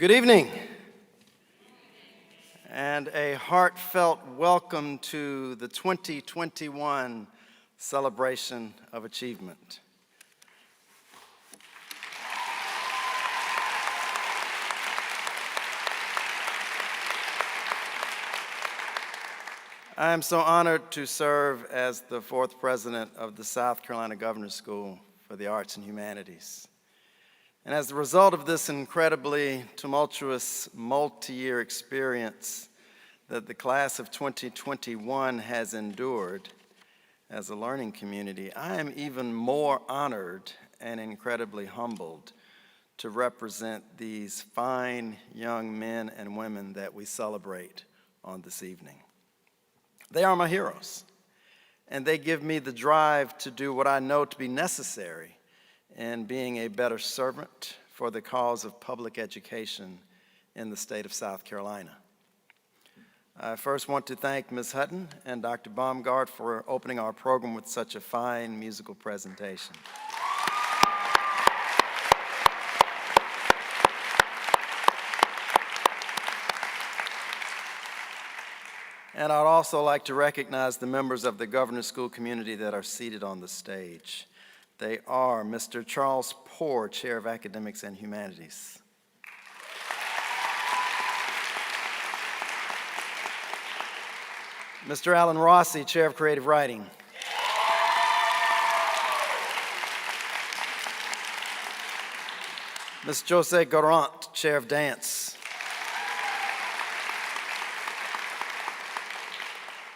Good evening, and a heartfelt welcome to the 2021 Celebration of Achievement. I am so honored to serve as the fourth president of the South Carolina Governor's School for the Arts and Humanities. And as a result of this incredibly tumultuous multi-year experience that the class of 2021 has endured as a learning community, I am even more honored and incredibly humbled to represent these fine young men and women that we celebrate on this evening. They are my heroes, and they give me the drive to do what I know to be necessary in being a better servant for the cause of public education in the state of South Carolina. I first want to thank Ms. Hutton and Dr. Baumgart for opening our program with such a fine musical presentation. And I'd also like to recognize the members of the Governor's School community that are seated on the stage. They are Mr. Charles Poore, Chair of Academics and Humanities. Mr. Alan Rossi, Chair of Creative Writing. Ms. Jose Garant, Chair of Dance.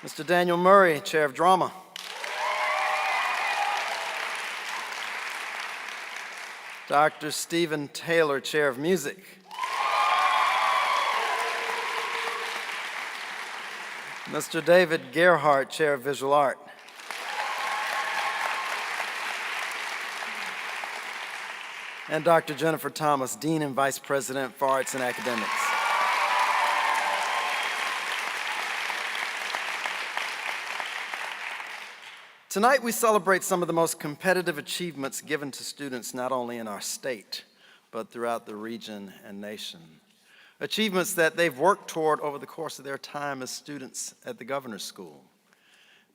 Mr. Daniel Murray, Chair of Drama. Dr. Stephen Taylor, Chair of Music. Mr. David Gerhardt, Chair of Visual Art. And Dr. Jennifer Thomas, Dean and Vice President for Arts and Academics. Tonight we celebrate some of the most competitive achievements given to students not only in our state, but throughout the region and nation. Achievements that they've worked toward over the course of their time as students at the Governor's School.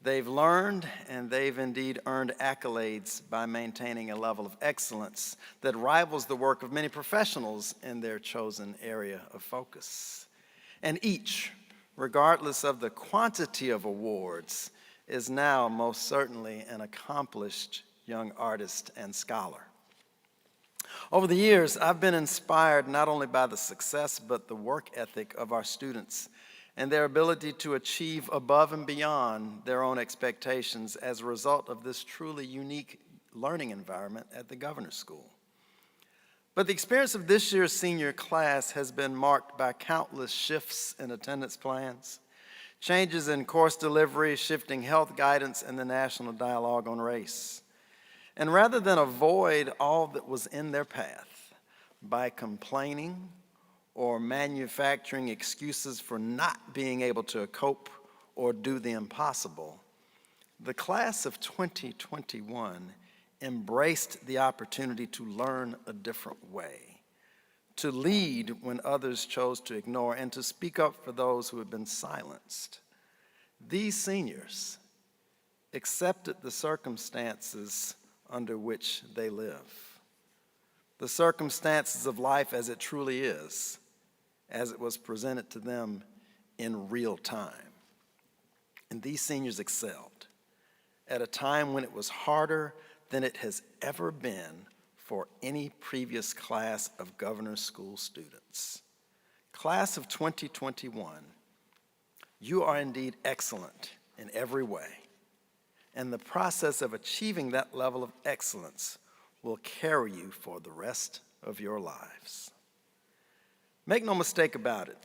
They've learned and they've indeed earned accolades by maintaining a level of excellence that rivals the work of many professionals in their chosen area of focus. And each, regardless of the quantity of awards, is now most certainly an accomplished young artist and scholar. Over the years, I've been inspired not only by the success, but the work ethic of our students and their ability to achieve above and beyond their own expectations as a result of this truly unique learning environment at the Governor's School. But the experience of this year's senior class has been marked by countless shifts in attendance plans, changes in course delivery, shifting health guidance, and the national dialogue on race. And rather than avoid all that was in their path by complaining or manufacturing excuses for not being able to cope or do the impossible, the class of 2021 embraced the opportunity to learn a different way, to lead when others chose to ignore, and to speak up for those who had been silenced. These seniors accepted the circumstances under which they live, the circumstances of life as it truly is, as it was presented to them in real time. And these seniors excelled at a time when it was harder than it has ever been for any previous class of Governor's School students. Class of 2021, you are indeed excellent in every way, and the process of achieving that level of excellence will carry you for the rest of your lives. Make no mistake about it,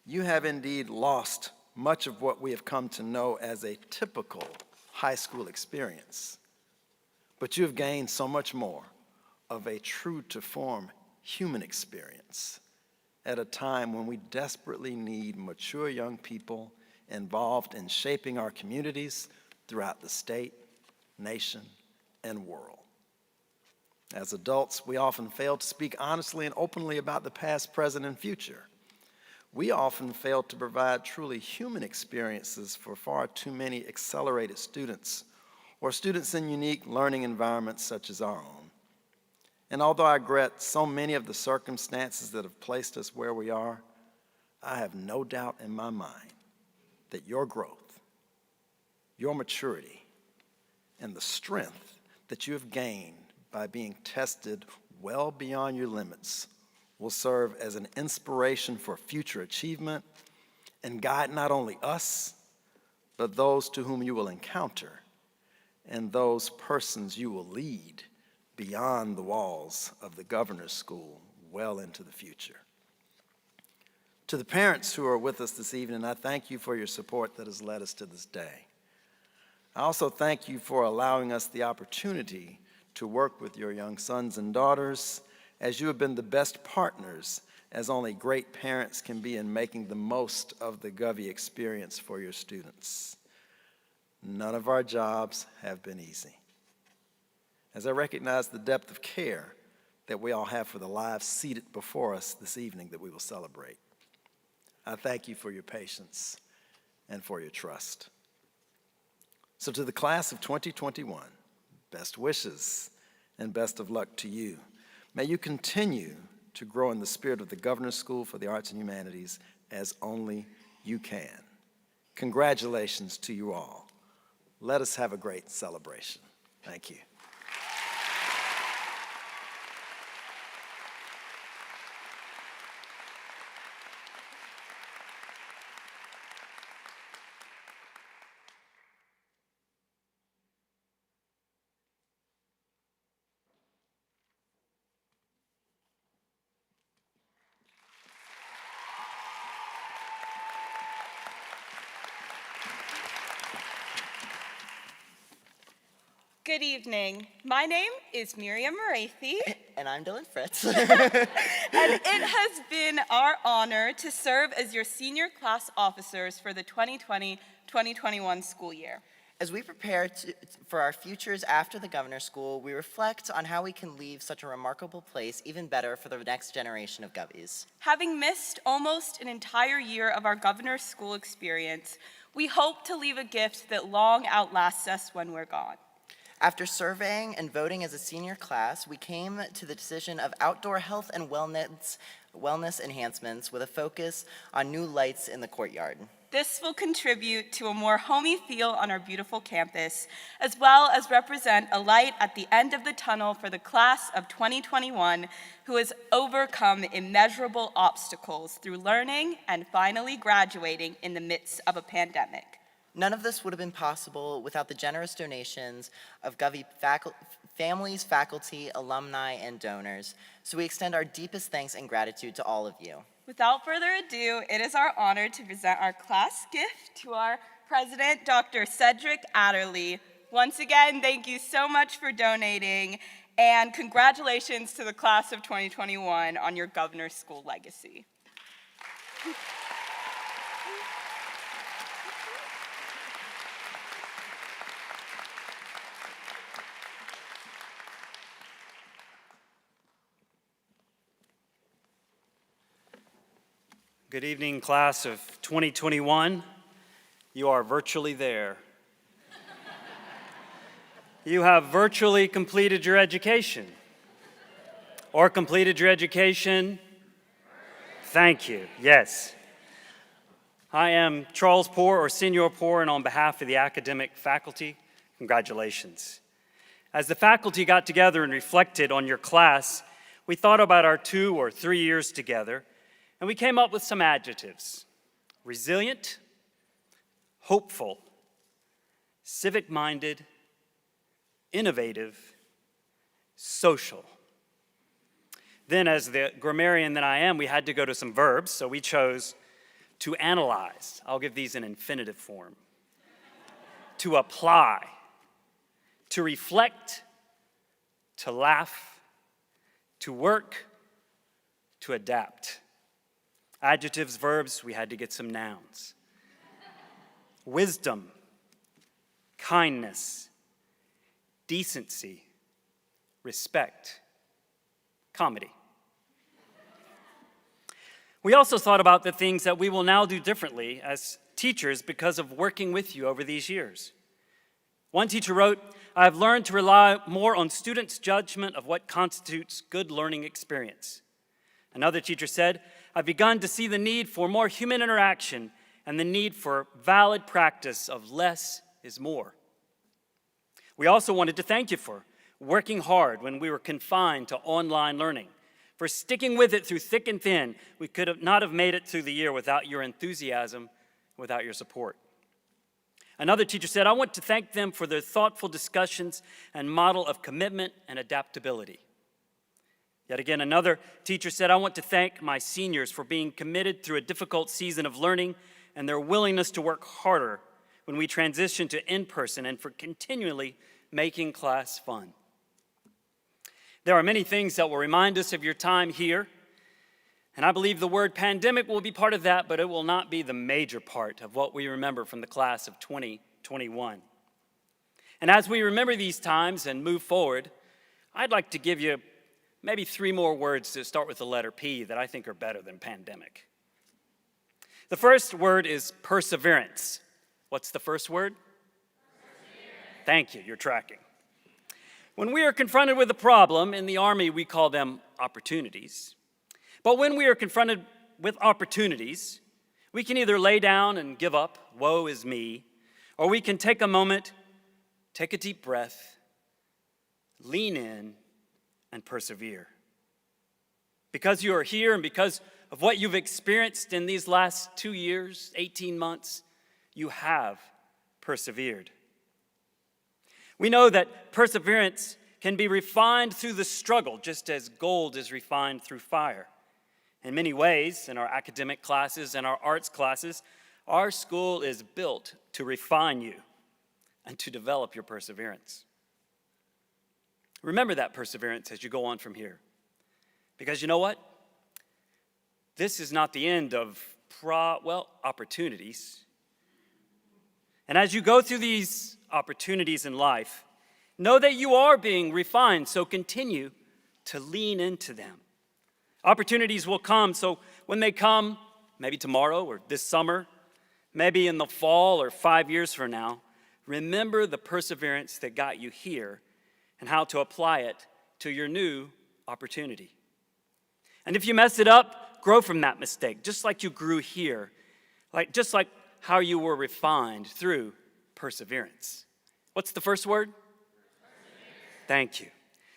you have indeed lost much of what we have come to know as a typical high school experience, but you have gained so much more of a true-to-form human experience at a time when we desperately need mature young people involved in shaping our communities throughout the state, nation, and world. As adults, we often fail to speak honestly and openly about the past, present, and future. We often fail to provide truly human experiences for far too many accelerated students or students in unique learning environments such as our own. And although I regret so many of the circumstances that have placed us where we are, I have no doubt in my mind that your growth, your maturity, and the strength that you have gained by being tested well beyond your limits will serve as an inspiration for future achievement and guide not only us, but those to whom you will encounter and those persons you will lead beyond the walls of the governor's school well into the future. To the parents who are with us this evening, I thank you for your support that has led us to this day. I also thank you for allowing us the opportunity to work with your young sons and daughters, as you have been the best partners as only great parents can be in making the most of the Govey experience for your students. None of our jobs have been easy. As I recognize the depth of care that we all have for the lives seated before us this evening that we will celebrate, I thank you for your patience and for your trust. So to the class of 2021, best wishes and best of luck to you. May you continue to grow in the spirit of the Governor's School for the Arts and Humanities as only you can. Congratulations to you all. Let us have a great celebration. Thank you. Good evening. My name is Miriam Marathi. And I'm Dylan Fritz. And it has been our honor to serve as your senior class officers for the 2020-2021 school year. As we prepare for our futures after the Governor's School, we reflect on how we can leave such a remarkable place even better for the next generation of Goveys. Having missed almost an entire year of our Governor's School experience, we hope to leave a gift that long outlasts us when we're gone. After surveying and voting as a senior class, we came to the decision of outdoor health and wellness enhancements with a focus on new lights in the courtyard. This will contribute to a more homey feel on our beautiful campus, as well as represent a light at the end of the tunnel for the class of 2021 who has overcome immeasurable obstacles through learning and finally graduating in the midst of a pandemic. None of this would have been possible without the generous donations of Govey families, faculty, alumni, and donors. So we extend our deepest thanks and gratitude to all of you. Without further ado, it is our honor to present our class gift to our president, Dr. Cedric Adderley. Once again, thank you so much for donating, and congratulations to the class of 2021 on your Governor's School legacy. Good evening, class of 2021. You are virtually there. You have virtually completed your education. Or completed your education. Thank you, yes. I am Charles Poor, or Senior Poor, and on behalf of the academic faculty, congratulations. As the faculty got together and reflected on your class, we thought about our 2 or 3 years together, and we came up with some adjectives: resilient, hopeful, civic-minded, innovative, social. Then, as the grammarian that I am, we had to go to some verbs, so we chose to analyze. I'll give these in infinitive form. To apply, to reflect, to laugh, to work, to adapt. Adjectives, verbs, we had to get some nouns. Wisdom, kindness, decency, respect, comedy. We also thought about the things that we will now do differently as teachers because of working with you over these years. One teacher wrote, "I have learned to rely more on students' judgment of what constitutes good learning experience." Another teacher said, "I've begun to see the need for more human interaction and the need for valid practice of less is more." We also wanted to thank you for working hard when we were confined to online learning, for sticking with it through thick and thin. We could not have made it through the year without your enthusiasm, without your support. Another teacher said, "I want to thank them for their thoughtful discussions and model of commitment and adaptability." Yet again, another teacher said, "I want to thank my seniors for being committed through a difficult season of learning and their willingness to work harder when we transition to in-person and for continually making class fun." There are many things that will remind us of your time here, and I believe the word pandemic will be part of that, but it will not be the major part of what we remember from the class of 2021. And as we remember these times and move forward, I'd like to give you maybe 3 more words to start with the letter P that I think are better than pandemic. The first word is perseverance. What's the first word? Perseverance. Thank you, you're tracking. When we are confronted with a problem, in the Army we call them opportunities. But when we are confronted with opportunities, we can either lay down and give up, woe is me, or we can take a moment, take a deep breath, lean in, and persevere. Because you are here and because of what you've experienced in these last 2 years, 18 months, you have persevered. We know that perseverance can be refined through the struggle, just as gold is refined through fire. In many ways, in our academic classes and our arts classes, our school is built to refine you and to develop your perseverance. Remember that perseverance as you go on from here. Because you know what? This is not the end of, opportunities. And as you go through these opportunities in life, know that you are being refined, so continue to lean into them. Opportunities will come, so when they come, maybe tomorrow or this summer, maybe in the fall or 5 years from now, remember the perseverance that got you here and how to apply it to your new opportunity. And if you mess it up, grow from that mistake, just like you grew here, just like how you were refined through perseverance. What's the first word? Thank you.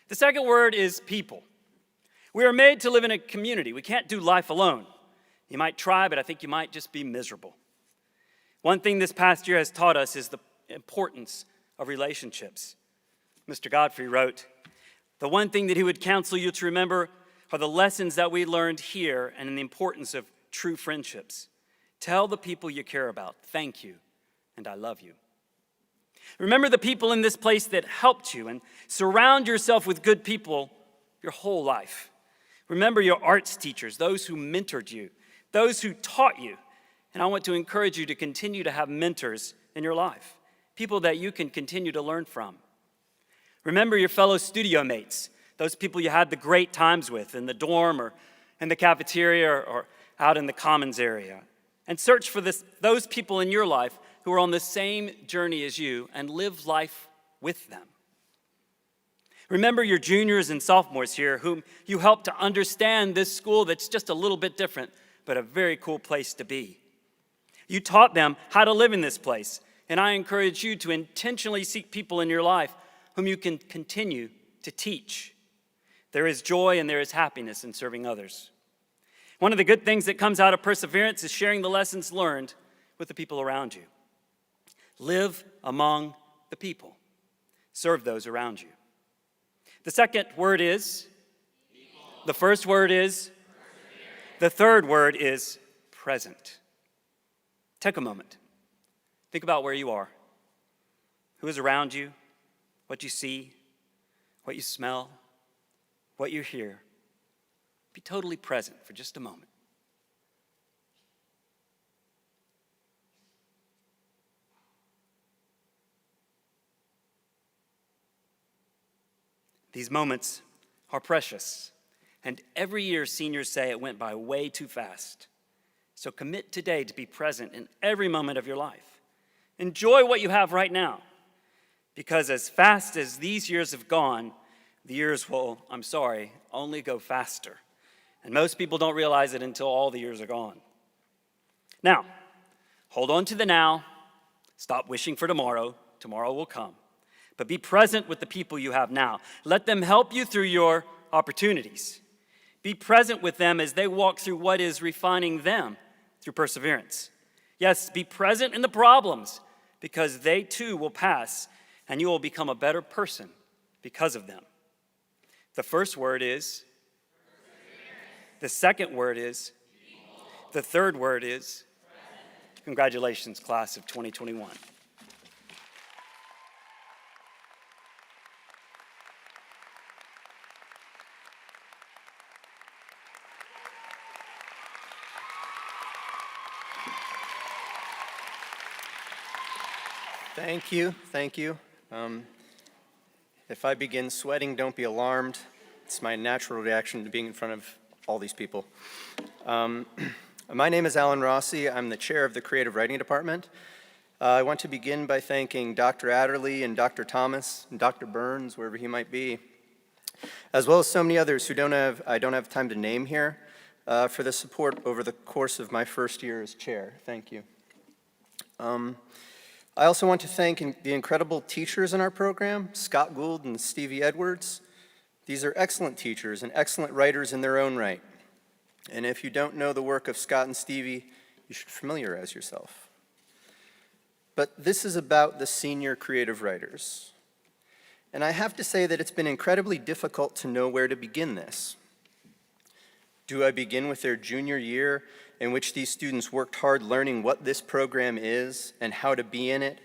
The second word is people. We are made to live in a community. We can't do life alone. You might try, but I think you might just be miserable. One thing this past year has taught us is the importance of relationships. Mr. Godfrey wrote, "The one thing that he would counsel you to remember are the lessons that we learned here and in the importance of true friendships. Tell the people you care about, thank you, and I love you." Remember the people in this place that helped you and surround yourself with good people your whole life. Remember your arts teachers, those who mentored you, those who taught you. And I want to encourage you to continue to have mentors in your life, people that you can continue to learn from. Remember your fellow studio mates, those people you had the great times with in the dorm or in the cafeteria or out in the commons area. And search for those people in your life who are on the same journey as you and live life with them. Remember your juniors and sophomores here whom you helped to understand this school that's just a little bit different, but a very cool place to be. You taught them how to live in this place, and I encourage you to intentionally seek people in your life whom you can continue to teach. There is joy and there is happiness in serving others. One of the good things that comes out of perseverance is sharing the lessons learned with the people around you. Live among the people. Serve those around you. The second word is people. The first word is perseverance. The third word is present. Take a moment. Think about where you are. Who is around you? What you see? What you smell? What you hear? Be totally present for just a moment. These moments are precious, and every year seniors say it went by way too fast. So commit today to be present in every moment of your life. Enjoy what you have right now, because as fast as these years have gone, the years will, I'm sorry, only go faster. And most people don't realize it until all the years are gone. Now, hold on to the now. Stop wishing for tomorrow. Tomorrow will come. But be present with the people you have now. Let them help you through your opportunities. Be present with them as they walk through what is refining them through perseverance. Yes, be present in the problems, because they too will pass, and you will become a better person because of them. The first word is perseverance. The second word is people. The third word is present. Congratulations, class of 2021. Thank you, thank you. If I begin sweating, don't be alarmed. It's my natural reaction to being in front of all these people. My name is Alan Rossi. I'm the chair of the Creative Writing Department. I want to begin by thanking Dr. Adderley and Dr. Thomas and Dr. Burns, wherever he might be, as well as so many others who I don't have time to name here, for the support over the course of my first year as chair. Thank you. I also want to thank the incredible teachers in our program, Scott Gould and Stevie Edwards. These are excellent teachers and excellent writers in their own right. And if you don't know the work of Scott and Stevie, you should familiarize yourself. But this is about the senior creative writers. And I have to say that it's been incredibly difficult to know where to begin this. Do I begin with their junior year, in which these students worked hard learning what this program is and how to be in it,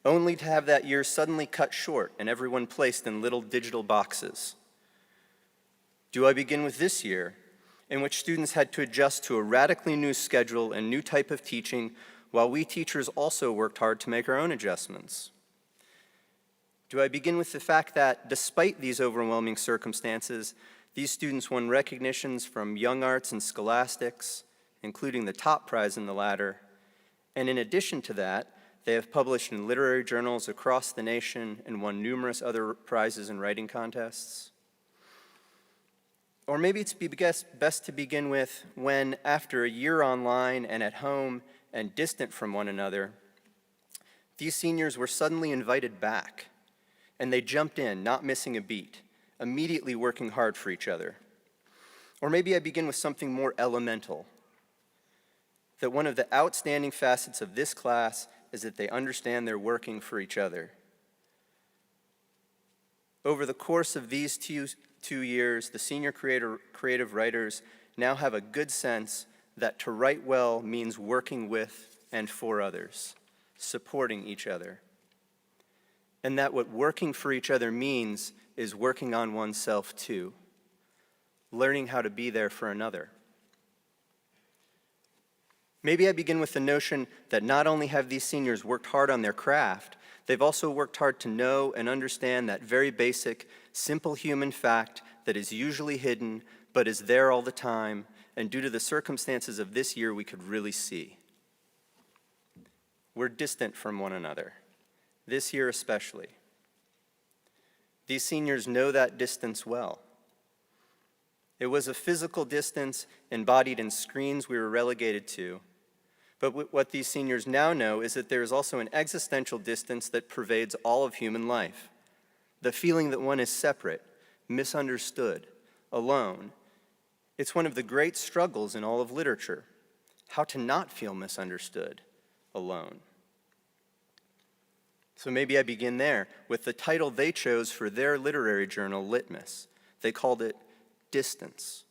only to have that year suddenly cut short and everyone placed in little digital boxes? Do I begin with this year, in which students had to adjust to a radically new schedule and new type of teaching, while we teachers also worked hard to make our own adjustments? Do I begin with the fact that, despite these overwhelming circumstances, these students won recognitions from Young Arts and Scholastics, including the top prize in the latter, and in addition to that, they have published in literary journals across the nation and won numerous other prizes in writing contests? Or maybe it's best to begin with when, after a year online and at home and distant from one another, these seniors were suddenly invited back, and they jumped in, not missing a beat, immediately working hard for each other. Or maybe I begin with something more elemental, that one of the outstanding facets of this class is that they understand they're working for each other. Over the course of these two years, the senior creative writers now have a good sense that to write well means working with and for others, supporting each other. And that what working for each other means is working on oneself too, learning how to be there for another. Maybe I begin with the notion that not only have these seniors worked hard on their craft, they've also worked hard to know and understand that very basic, simple human fact that is usually hidden, but is there all the time, and due to the circumstances of this year, we could really see. We're distant from one another, this year especially. These seniors know that distance well. It was a physical distance embodied in screens we were relegated to, but what these seniors now know is that there is also an existential distance that pervades all of human life. The feeling that one is separate, misunderstood, alone. It's one of the great struggles in all of literature, how to not feel misunderstood, alone. So maybe I begin there with the title they chose for their literary journal, Litmus. They called it Distance.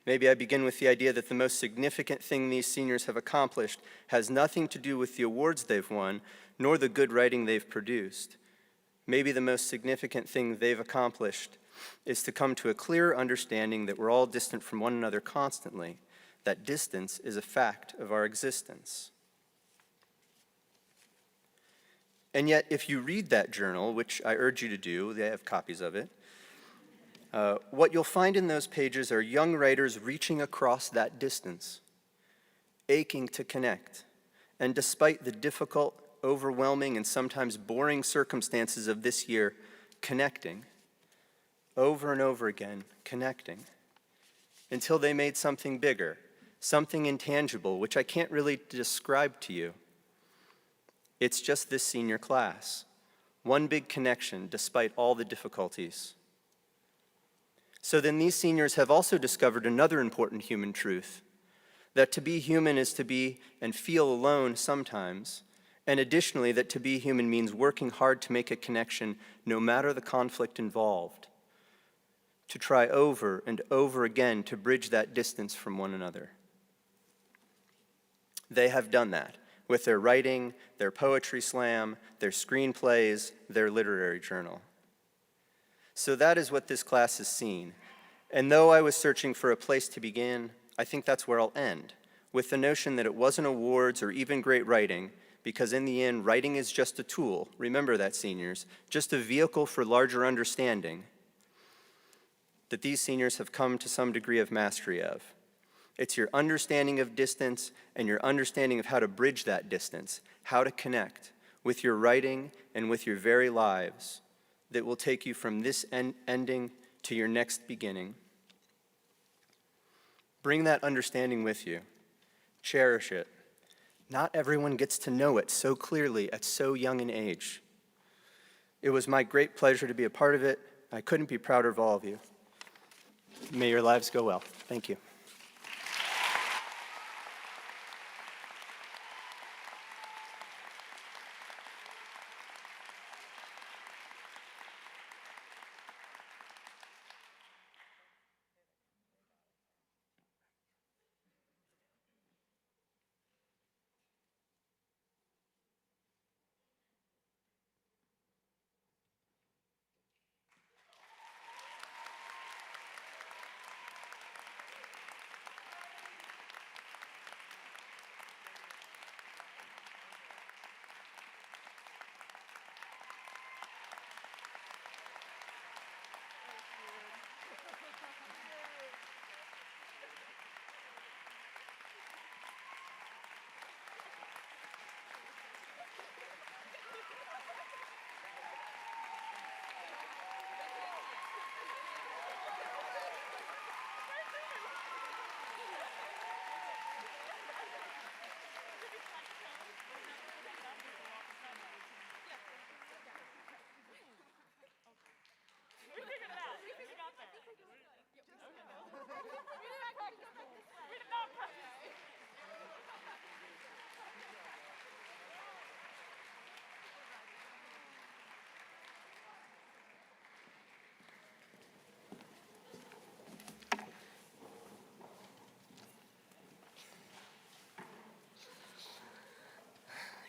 Maybe I begin with the idea that the most significant thing these seniors have accomplished has nothing to do with the awards they've won, nor the good writing they've produced. Maybe the most significant thing they've accomplished is to come to a clear understanding that we're all distant from one another constantly, that distance is a fact of our existence. And yet, if you read that journal, which I urge you to do, they have copies of it, what you'll find in those pages are young writers reaching across that distance, aching to connect. And despite the difficult, overwhelming, and sometimes boring circumstances of this year, connecting, over and over again, connecting, until they made something bigger, something intangible, which I can't really describe to you. It's just this senior class, one big connection despite all the difficulties. So then these seniors have also discovered another important human truth, that to be human is to be and feel alone sometimes, and additionally that to be human means working hard to make a connection no matter the conflict involved, to try over and over again to bridge that distance from one another. They have done that with their writing, their poetry slam, their screenplays, their literary journal. So that is what this class has seen. And though I was searching for a place to begin, I think that's where I'll end, with the notion that it wasn't awards or even great writing, because in the end, writing is just a tool, remember that, seniors, just a vehicle for larger understanding that these seniors have come to some degree of mastery of. It's your understanding of distance and your understanding of how to bridge that distance, how to connect with your writing and with your very lives that will take you from this ending to your next beginning. Bring that understanding with you. Cherish it. Not everyone gets to know it so clearly at so young an age. It was my great pleasure to be a part of it. I couldn't be prouder of all of you. May your lives go well. Thank you.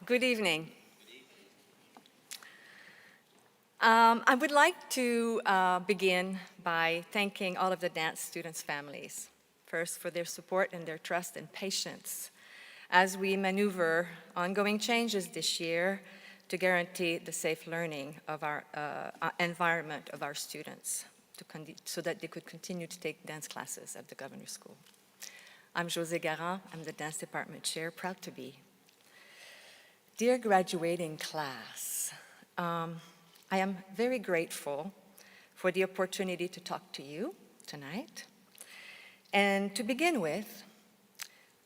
Good evening. I would like to begin by thanking all of the dance students' families, first for their support and their trust and patience as we maneuver ongoing changes this year to guarantee the safe learning of our environment of our students so that they could continue to take dance classes at the Governor's School. I'm José Garand, I'm the dance department chair, proud to be. Dear graduating class, I am very grateful for the opportunity to talk to you tonight. And to begin with,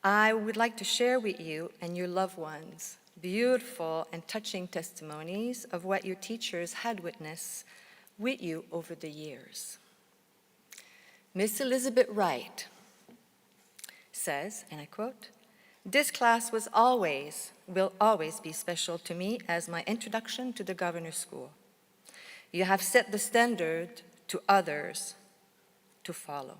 I would like to share with you and your loved ones beautiful and touching testimonies of what your teachers had witnessed with you over the years. Miss Elizabeth Wright says, and I quote, "This class will always be special to me as my introduction to the Governor's School. You have set the standard to others to follow.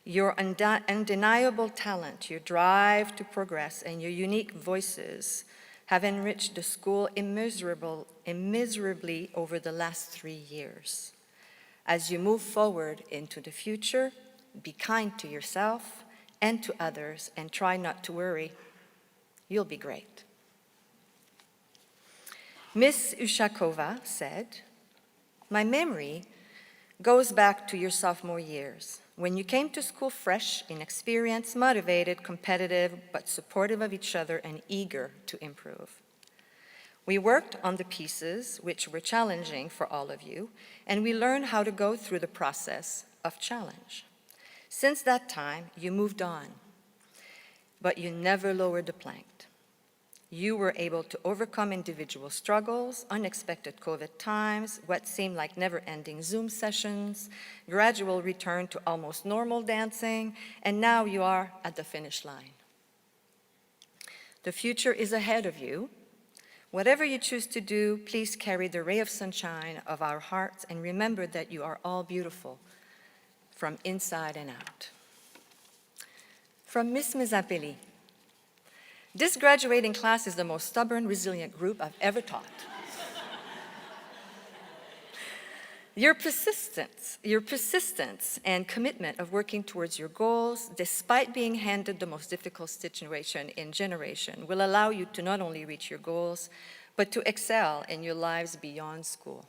Your undeniable talent, your drive to progress, and your unique voices have enriched the school immeasurably over the last 3 years. As you move forward into the future, be kind to yourself and to others, and try not to worry. You'll be great." Miss Ushakova said, "My memory goes back to your sophomore years, when you came to school fresh, inexperienced, motivated, competitive, but supportive of each other and eager to improve. We worked on the pieces which were challenging for all of you, and we learned how to go through the process of challenge. Since that time, you moved on, but you never lowered the plank. You were able to overcome individual struggles, unexpected COVID times, what seemed like never-ending Zoom sessions, gradual return to almost normal dancing, and now you are at the finish line. The future is ahead of you. Whatever you choose to do, please carry the ray of sunshine of our hearts and remember that you are all beautiful from inside and out." From Miss Mizapeli, "This graduating class is the most stubborn, resilient group I've ever taught. Your persistence and commitment of working towards your goals, despite being handed the most difficult situation in generation, will allow you to not only reach your goals, but to excel in your lives beyond school."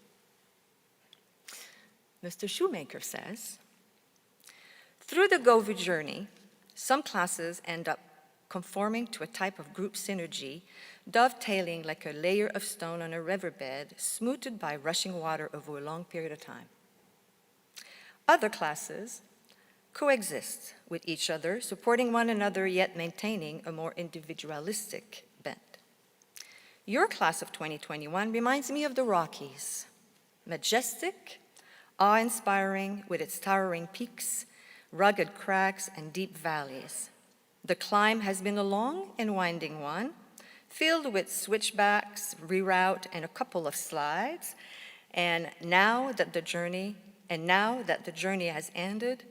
Mr. Shoemaker says, "Through the GOVU journey, some classes end up conforming to a type of group synergy, dovetailing like a layer of stone on a riverbed, smoothed by rushing water over a long period of time. Other classes coexist with each other, supporting one another, yet maintaining a more individualistic bent. Your class of 2021 reminds me of the Rockies, majestic, awe-inspiring with its towering peaks, rugged cracks, and deep valleys. The climb has been a long and winding one, filled with switchbacks, reroute, and a couple of slides. And now that the journey has ended,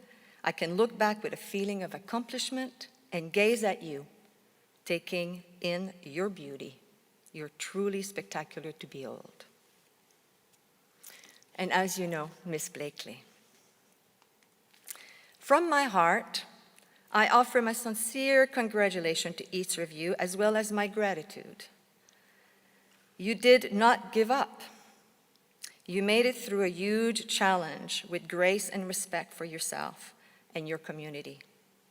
I can look back with a feeling of accomplishment and gaze at you, taking in your beauty. You're truly spectacular to behold." And as you know, Miss Blakely, "From my heart, I offer my sincere congratulations to each of you, as well as my gratitude. You did not give up. You made it through a huge challenge with grace and respect for yourself and your community.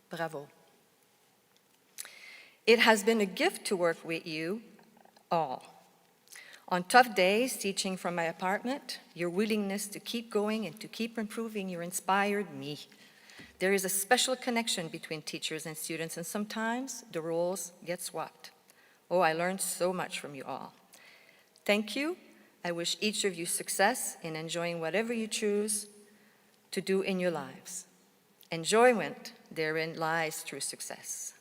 Bravo. It has been a gift to work with you all. On tough days, teaching from my apartment, your willingness to keep going and to keep improving, you inspired me. There is a special connection between teachers and students, and sometimes the roles get swapped. Oh, I learned so much from you all. Thank you. I wish each of you success in enjoying whatever you choose to do in your lives. Enjoyment therein lies through success.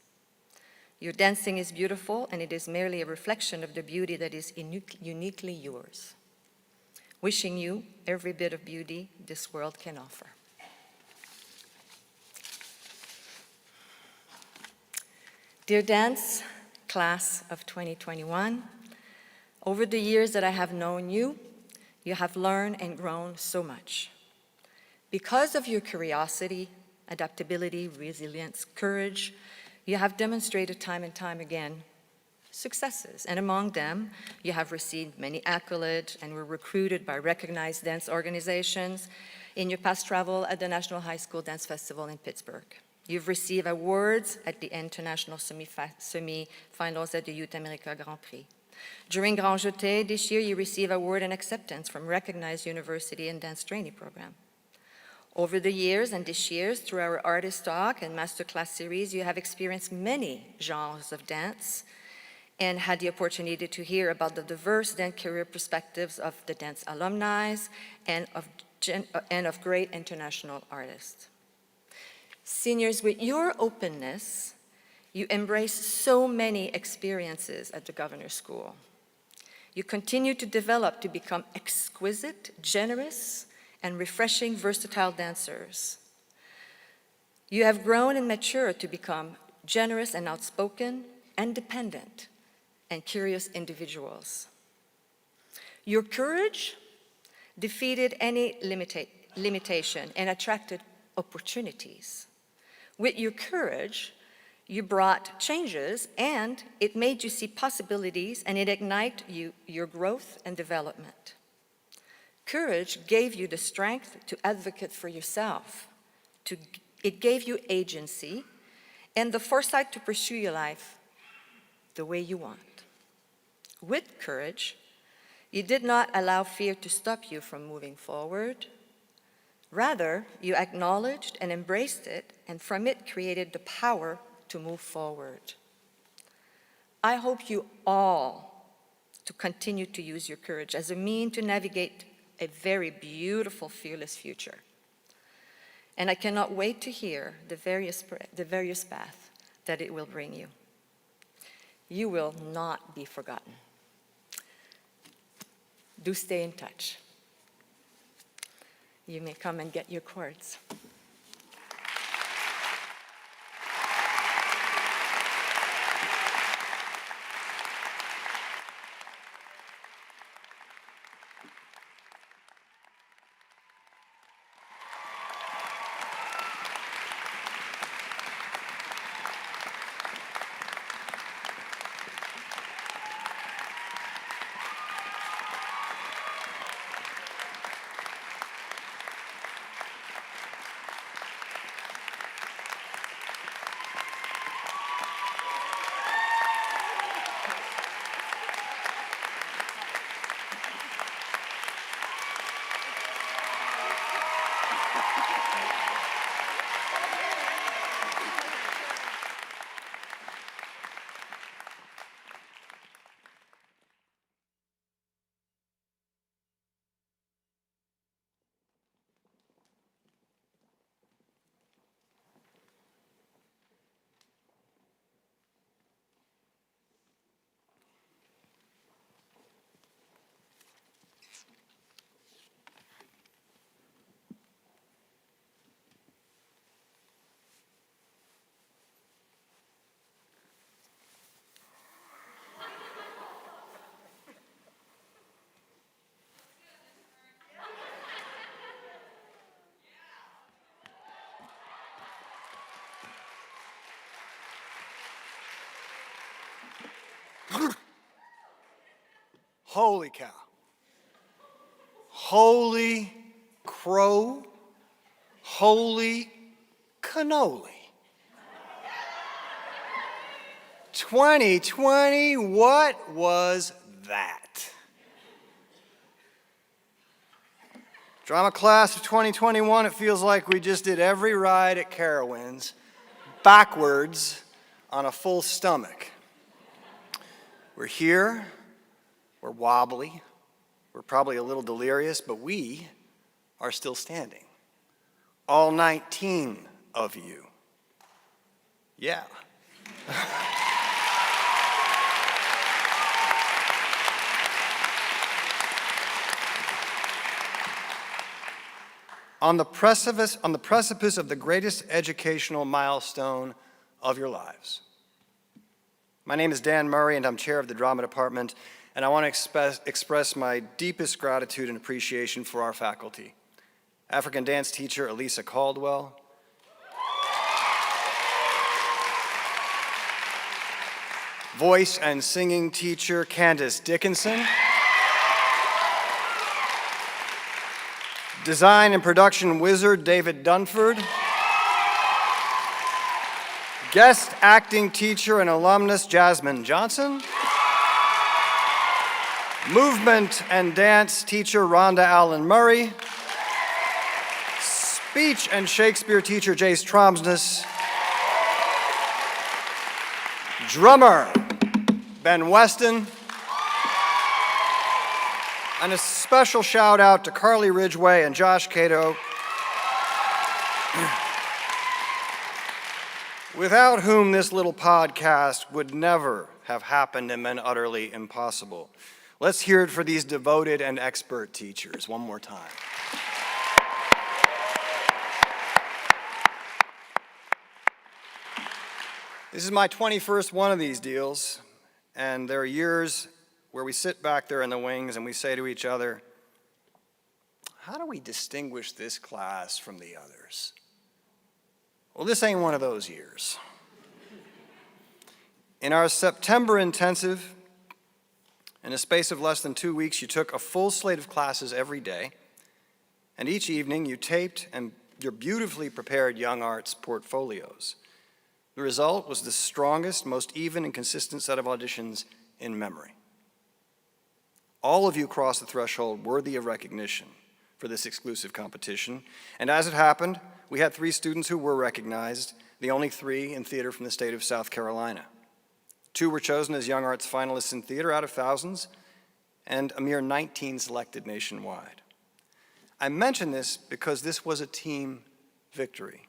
Your dancing is beautiful, and it is merely a reflection of the beauty that is uniquely yours. Wishing you every bit of beauty this world can offer." Dear dance class of 2021, over the years that I have known you, you have learned and grown so much. Because of your curiosity, adaptability, resilience, courage, you have demonstrated time and time again successes, and among them, you have received many accolades and were recruited by recognized dance organizations in your past travel at the National High School Dance Festival in Pittsburgh. You've received awards at the international semi-finals at the Youth America Grand Prix. During Grand Jeté this year, you received award and acceptance from recognized university and dance training program. Over the years and this year, through our artist talk and masterclass series, you have experienced many genres of dance and had the opportunity to hear about the diverse dance career perspectives of the dance alumni and of great international artists. Seniors, with your openness, you embrace so many experiences at the Governor's School. You continue to develop to become exquisite, generous, and refreshing, versatile dancers. You have grown and matured to become generous and outspoken, independent, and curious individuals. Your courage defeated any limitation and attracted opportunities. With your courage, You brought changes, and it made you see possibilities, and it ignited your growth and development. Courage gave you the strength to advocate for yourself. It gave you agency and the foresight to pursue your life the way you want. With courage, you did not allow fear to stop you from moving forward. Rather, you acknowledged and embraced it, and from it created the power to move forward. I hope you all to continue to use your courage as a means to navigate a very beautiful, fearless future. And I cannot wait to hear the various paths that it will bring you. You will not be forgotten. Do stay in touch. You may come and get your cords. Holy cow. Holy crow. Holy cannoli. 2020, what was that? Drama class of 2021, it feels like we just did every ride at Carowinds backwards on a full stomach. We're here, we're wobbly, we're probably a little delirious, but we are still standing. All 19 of you. Yeah. On the precipice of the greatest educational milestone of your lives. My name is Dan Murray, and I'm chair of the drama department, and I want to express my deepest gratitude and appreciation for our faculty. African dance teacher Elisa Caldwell, voice and singing teacher Candace Dickinson, design and production wizard David Dunford, guest acting teacher and alumnus Jasmine Johnson, movement and dance teacher Rhonda Allen Murray, speech and Shakespeare teacher Jace Tromsness, drummer Ben Weston, and a special shout out to Carly Ridgway and Josh Cato, without whom this little podcast would never have happened and been utterly impossible. Let's hear it for these devoted and expert teachers one more time. This is my 21st one of these deals, and there are years where we sit back there in the wings and we say to each other, how do we distinguish this class from the others? Well, this ain't one of those years. In our September intensive, in a space of less than 2 weeks, you took a full slate of classes every day, and each evening you taped and your beautifully prepared young arts portfolios. The result was the strongest, most even and consistent set of auditions in memory. All of you crossed the threshold worthy of recognition for this exclusive competition, and as it happened, we had 3 students who were recognized, the only 3 in theater from the state of South Carolina. 2 were chosen as Young Arts finalists in theater out of thousands, and a mere 19 selected nationwide. I mention this because this was a team victory.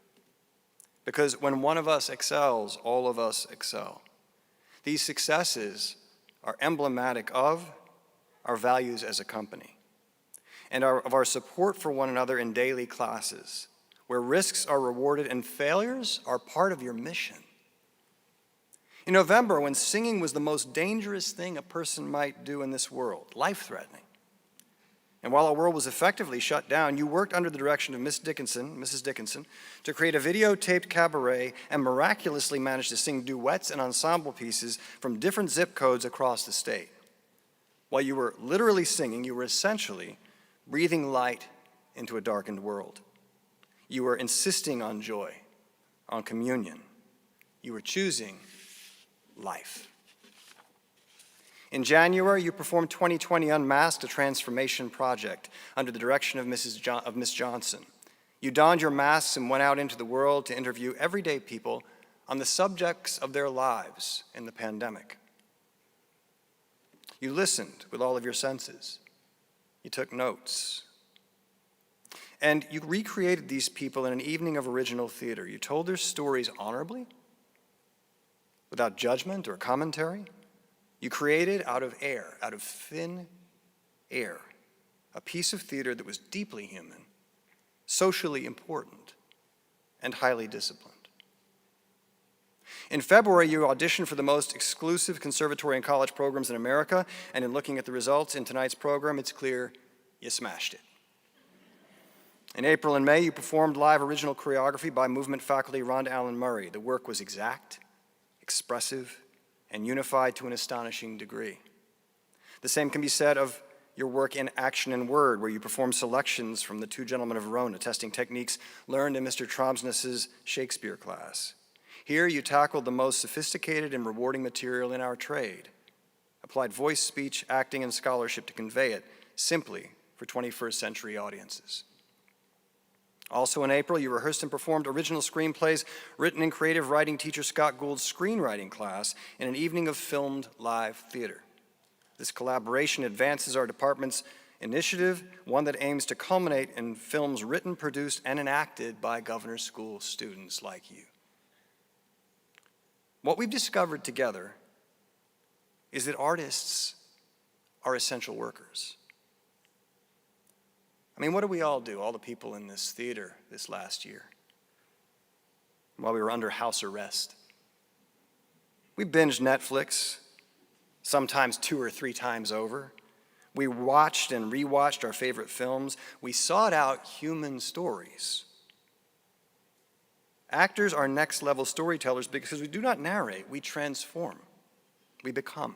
Because when one of us excels, all of us excel. These successes are emblematic of our values as a company and of our support for one another in daily classes, where risks are rewarded and failures are part of your mission. In November, when singing was the most dangerous thing a person might do in this world, life-threatening, and while our world was effectively shut down, you worked under the direction of Mrs. Dickinson, to create a videotaped cabaret and miraculously managed to sing duets and ensemble pieces from different zip codes across the state. While you were literally singing, you were essentially breathing light into a darkened world. You were insisting on joy, on communion. You were choosing life. In January, you performed 2020 Unmasked, a transformation project under the direction of Miss Johnson. You donned your masks and went out into the world to interview everyday people on the subjects of their lives in the pandemic. You listened with all of your senses. You took notes. And you recreated these people in an evening of original theater. You told their stories honorably, without judgment or commentary. You created out of air, out of thin air, a piece of theater that was deeply human, socially important, and highly disciplined. In February, you auditioned for the most exclusive conservatory and college programs in America, and in looking at the results in tonight's program, it's clear you smashed it. In April and May, you performed live original choreography by movement faculty Rhonda Allen Murray. The work was exact, expressive, and unified to an astonishing degree. The same can be said of your work in Action and Word, where you performed selections from The Two Gentlemen of Verona, testing techniques learned in Mr. Tromsness's Shakespeare class. Here you tackled the most sophisticated and rewarding material in our trade, applied voice, speech, acting, and scholarship to convey it simply for 21st century audiences. Also in April, you rehearsed and performed original screenplays written in creative writing teacher Scott Gould's screenwriting class in an evening of filmed live theater. This collaboration advances our department's initiative, one that aims to culminate in films written, produced, and enacted by Governor's School students like you. What we've discovered together is that artists are essential workers. I mean, what do we all do, all the people in this theater this last year, while we were under house arrest? We binged Netflix, sometimes 2 or 3 times over. We watched and rewatched our favorite films. We sought out human stories. Actors are next-level storytellers because we do not narrate, we transform, we become,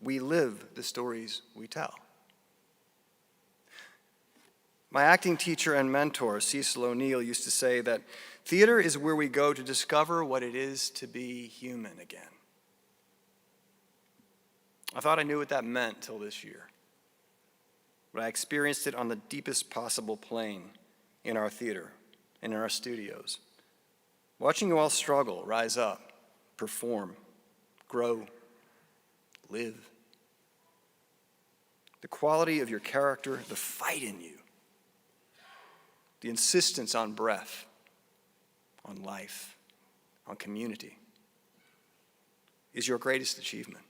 we live the stories we tell. My acting teacher and mentor, Cecil O'Neill, used to say that theater is where we go to discover what it is to be human again. I thought I knew what that meant till this year, but I experienced it on the deepest possible plane in our theater and in our studios. Watching you all struggle, rise up, perform, grow, live. The quality of your character, the fight in you, the insistence on breath, on life, on community, is your greatest achievement.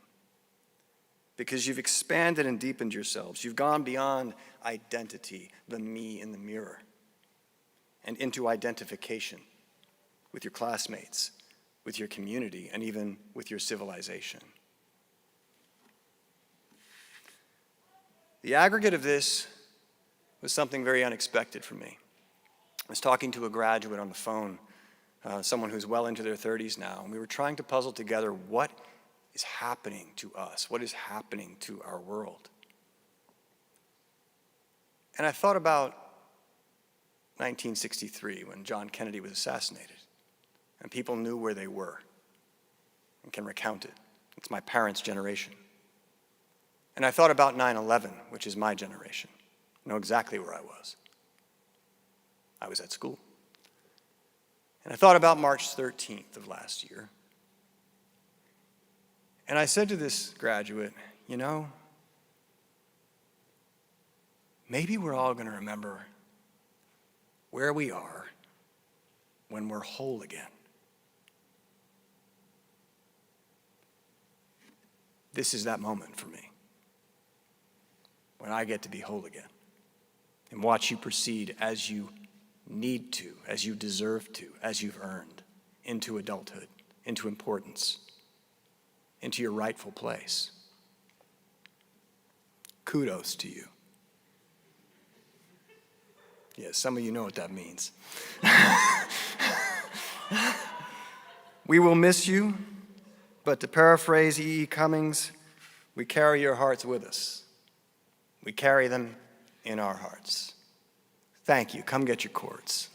Because you've expanded and deepened yourselves. You've gone beyond identity, the me in the mirror, and into identification with your classmates, with your community, and even with your civilization. The aggregate of this was something very unexpected for me. I was talking to a graduate on the phone, someone who's well into their 30s now, and we were trying to puzzle together what is happening to us, what is happening to our world. And I thought about 1963 when John Kennedy was assassinated, and people knew where they were and can recount it. It's my parents' generation. And I thought about 9/11, which is my generation. I know exactly where I was. I was at school. And I thought about March 13th of last year. And I said to this graduate, you know, maybe we're all going to remember where we are when we're whole again. This is that moment for me, when I get to be whole again and watch you proceed as you need to, as you deserve to, as you've earned, into adulthood, into importance, into your rightful place. Kudos to you. Yeah, some of you know what that means. We will miss you, but to paraphrase E. E. Cummings, we carry your hearts with us. We carry them in our hearts. Thank you. Come get your cords.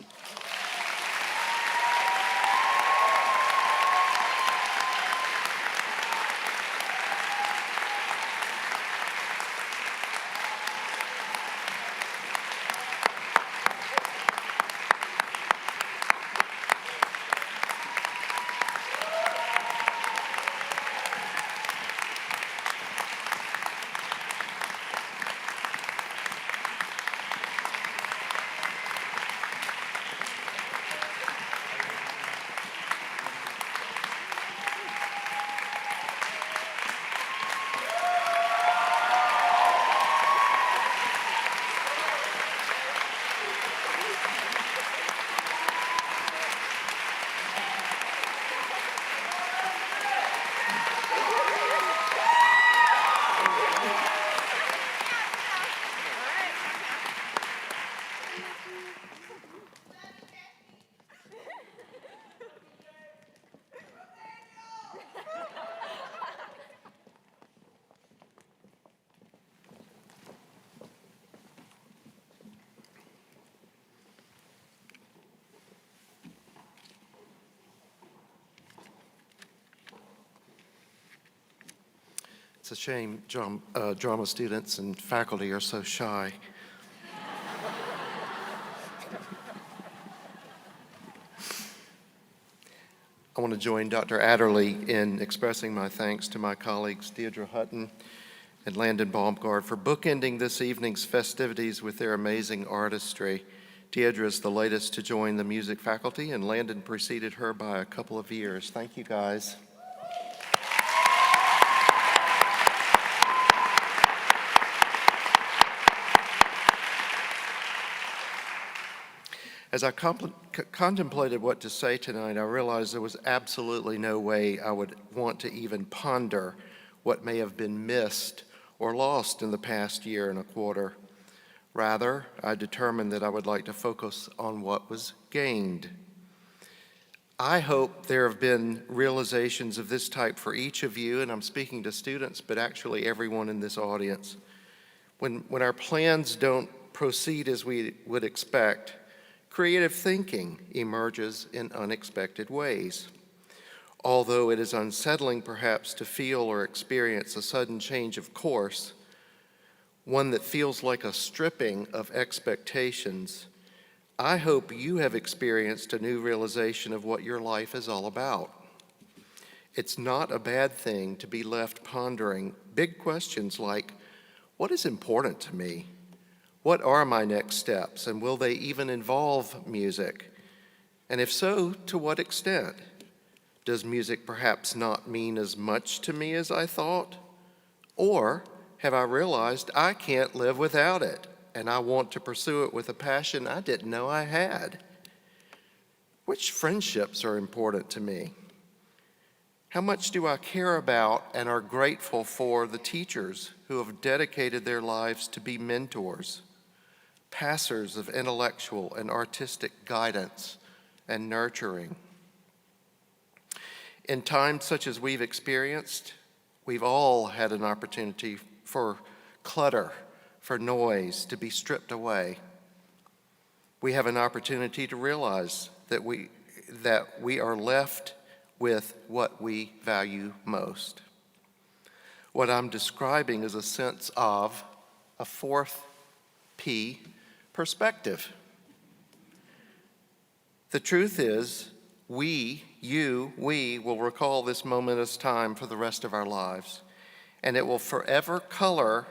It's a shame drama students and faculty are so shy. I want to join Dr. Adderley in expressing my thanks to my colleagues Deirdre Hutton and Landon Baumgard for bookending this evening's festivities with their amazing artistry. Deirdre is the latest to join the music faculty, and Landon preceded her by a couple of years. Thank you, guys. As I contemplated what to say tonight, I realized there was absolutely no way I would want to even ponder what may have been missed or lost in the past year and a quarter. Rather, I determined that I would like to focus on what was gained. I hope there have been realizations of this type for each of you, and I'm speaking to students, but actually everyone in this audience. When our plans don't proceed as we would expect, creative thinking emerges in unexpected ways. Although it is unsettling perhaps to feel or experience a sudden change of course, one that feels like a stripping of expectations, I hope you have experienced a new realization of what your life is all about. It's not a bad thing to be left pondering big questions like, what is important to me? What are my next steps, and will they even involve music? And if so, to what extent? Does music perhaps not mean as much to me as I thought? Or have I realized I can't live without it, and I want to pursue it with a passion I didn't know I had? Which friendships are important to me? How much do I care about and are grateful for the teachers who have dedicated their lives to be mentors, passers of intellectual and artistic guidance and nurturing? In times such as we've experienced, We've all had an opportunity for clutter, for noise to be stripped away. We have an opportunity to realize that we are left with what we value most. What I'm describing is a sense of a fourth P, perspective. The truth is, we will recall this momentous time for the rest of our lives, and it will forever color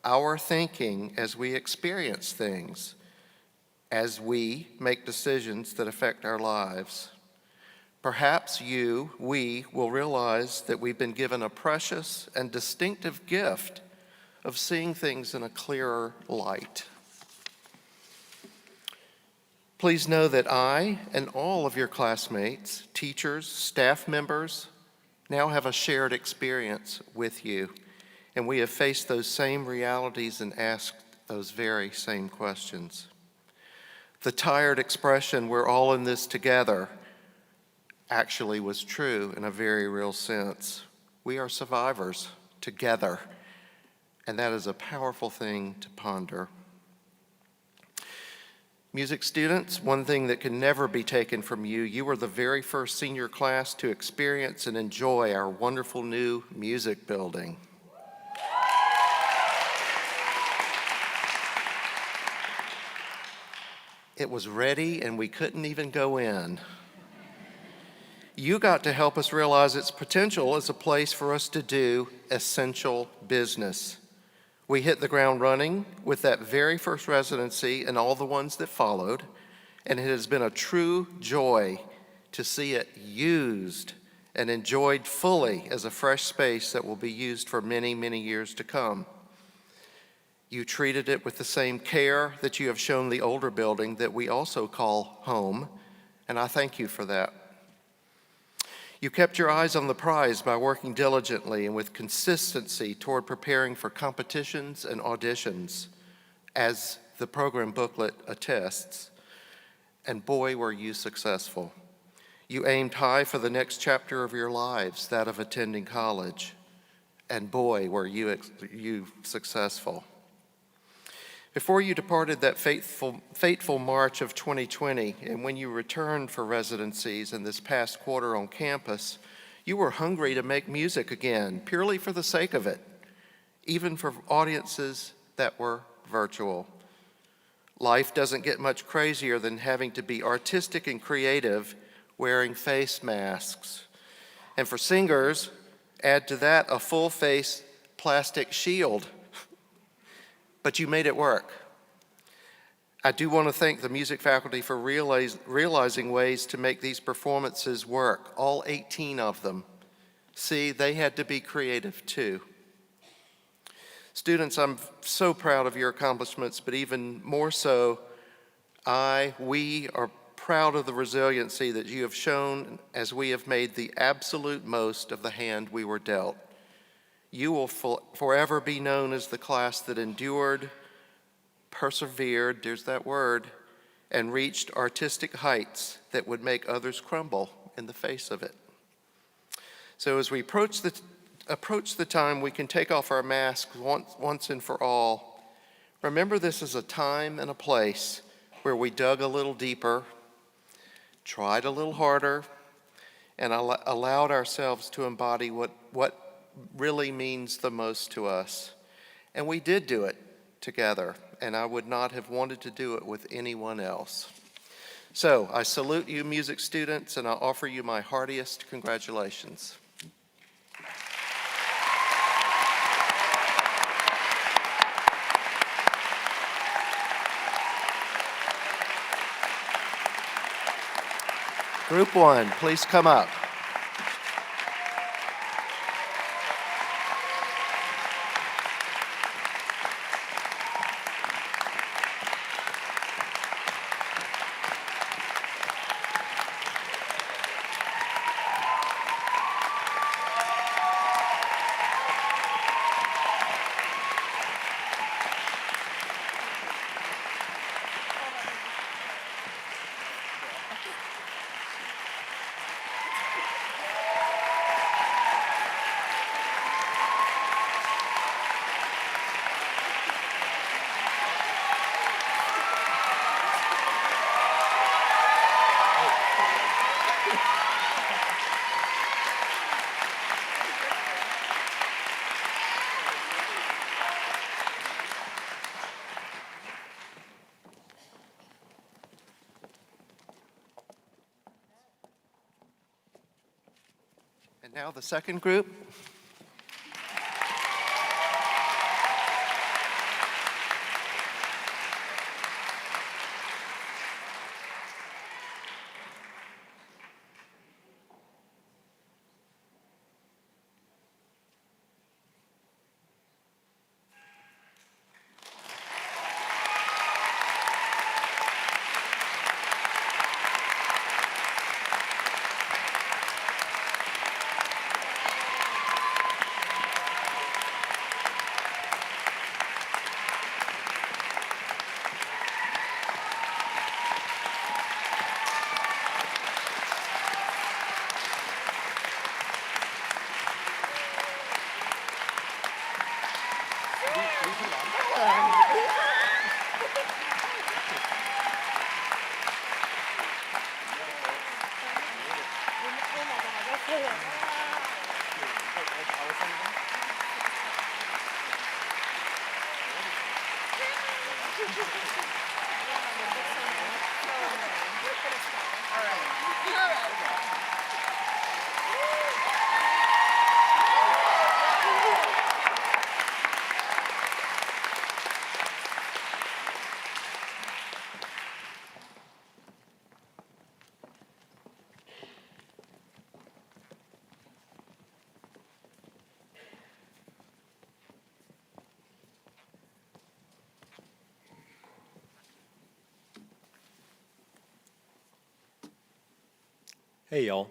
our thinking as we experience things, as we make decisions that affect our lives. Perhaps we will realize that we've been given a precious and distinctive gift of seeing things in a clearer light. Please know that I and all of your classmates, teachers, staff members now have a shared experience with you, and we have faced those same realities and asked those very same questions. The tired expression, "we're all in this together," actually was true in a very real sense. We are survivors together, and that is a powerful thing to ponder. Music students, one thing that can never be taken from you, you were the very first senior class to experience and enjoy our wonderful new music building. It was ready and we couldn't even go in. You got to help us realize its potential as a place for us to do essential business. We hit the ground running with that very first residency and all the ones that followed, and it has been a true joy to see it used and enjoyed fully as a fresh space that will be used for many, many years to come. You treated it with the same care that you have shown the older building that we also call home, and I thank you for that. You kept your eyes on the prize by working diligently and with consistency toward preparing for competitions and auditions, as the program booklet attests. And boy, were you successful. You aimed high for the next chapter of your lives, that of attending college. And boy, were you successful. Before you departed that fateful March of 2020, and when you returned for residencies in this past quarter on campus, you were hungry to make music again, purely for the sake of it, even for audiences that were virtual. Life doesn't get much crazier than having to be artistic and creative wearing face masks. And for singers, add to that a full-face plastic shield. But you made it work. I do want to thank the music faculty for realizing ways to make these performances work, all 18 of them. See, they had to be creative too. Students, I'm so proud of your accomplishments, but even more so, we are proud of the resiliency that you have shown as we have made the absolute most of the hand we were dealt. You will forever be known as the class that endured, persevered, there's that word, and reached artistic heights that would make others crumble in the face of it. So as we approach the time we can take off our masks once and for all, remember this is a time and a place where we dug a little deeper, tried a little harder, and allowed ourselves to embody what really means the most to us. And we did do it together, and I would not have wanted to do it with anyone else. So I salute you, music students, and I offer you my heartiest congratulations. Group 1, please come up. And now the second group. Hey, y'all.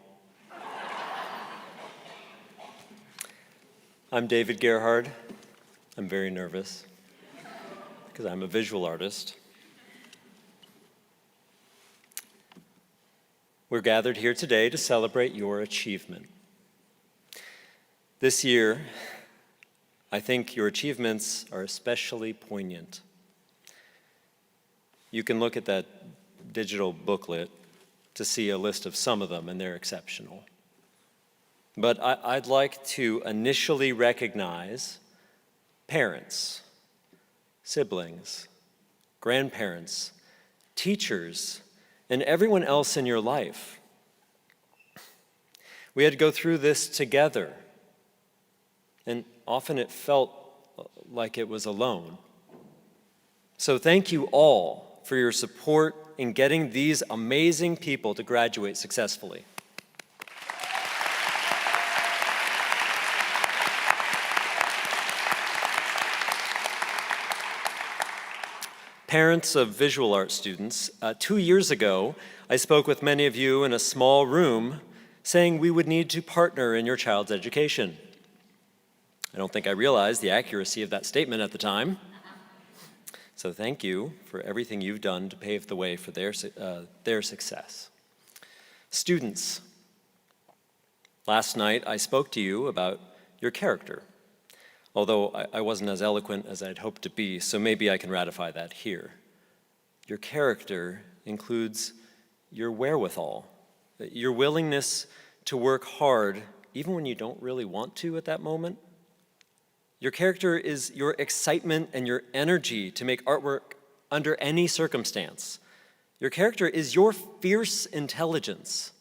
I'm David Gerhard. I'm very nervous because I'm a visual artist. We're gathered here today to celebrate your achievement. This year, I think your achievements are especially poignant. You can look at that digital booklet to see a list of some of them, and they're exceptional. But I'd like to initially recognize parents, siblings, grandparents, teachers, and everyone else in your life. We had to go through this together, and often it felt like it was alone. So thank you all for your support in getting these amazing people to graduate successfully. Parents of visual art students, 2 years ago, I spoke with many of you in a small room saying we would need to partner in your child's education. I don't think I realized the accuracy of that statement at the time. So thank you for everything you've done to pave the way for their success. Students, last night I spoke to you about your character, although I wasn't as eloquent as I'd hoped to be, so maybe I can ratify that here. Your character includes your wherewithal, your willingness to work hard even when you don't really want to at that moment. Your character is your excitement and your energy to make artwork under any circumstance. Your character is your fierce intelligence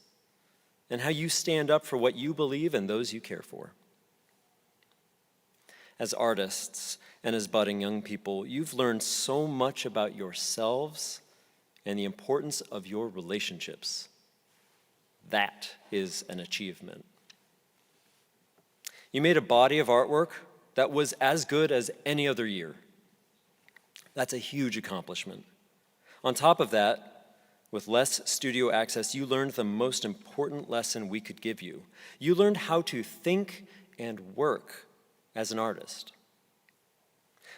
and how you stand up for what you believe and those you care for. As artists and as budding young people, you've learned so much about yourselves and the importance of your relationships. That is an achievement. You made a body of artwork that was as good as any other year. That's a huge accomplishment. On top of that, with less studio access, you learned the most important lesson we could give you. You learned how to think and work as an artist.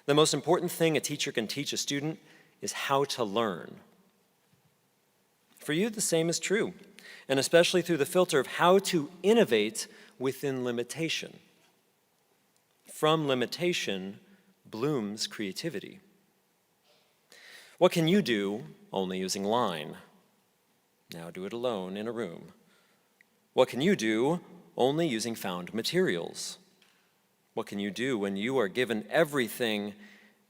The most important thing a teacher can teach a student is how to learn. For you, the same is true, and especially through the filter of how to innovate within limitation. From limitation blooms creativity. What can you do only using line? Now do it alone in a room. What can you do only using found materials? What can you do when you are given everything,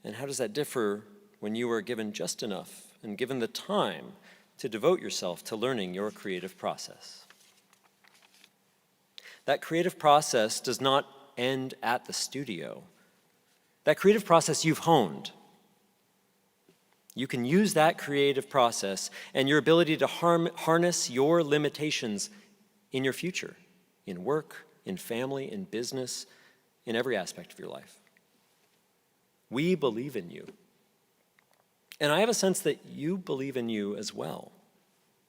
and how does that differ when you are given just enough and given the time to devote yourself to learning your creative process? that creative process does not end at the studio. That creative process you've honed. You can use that creative process and your ability to harness your limitations in your future, in work, in family, in business, in every aspect of your life. We believe in you. And I have a sense that you believe in you as well.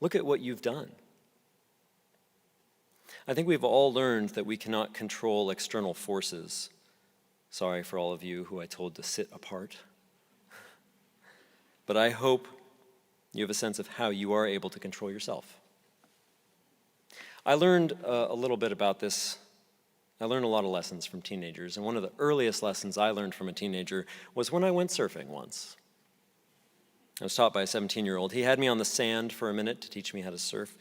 Look at what you've done. I think we've all learned that we cannot control external forces. Sorry for all of you who I told to sit apart. But I hope you have a sense of how you are able to control yourself. I learned a little bit about this. I learned a lot of lessons from teenagers, and one of the earliest lessons I learned from a teenager was when I went surfing once. I was taught by a 17-year-old. He had me on the sand for a minute to teach me how to surf,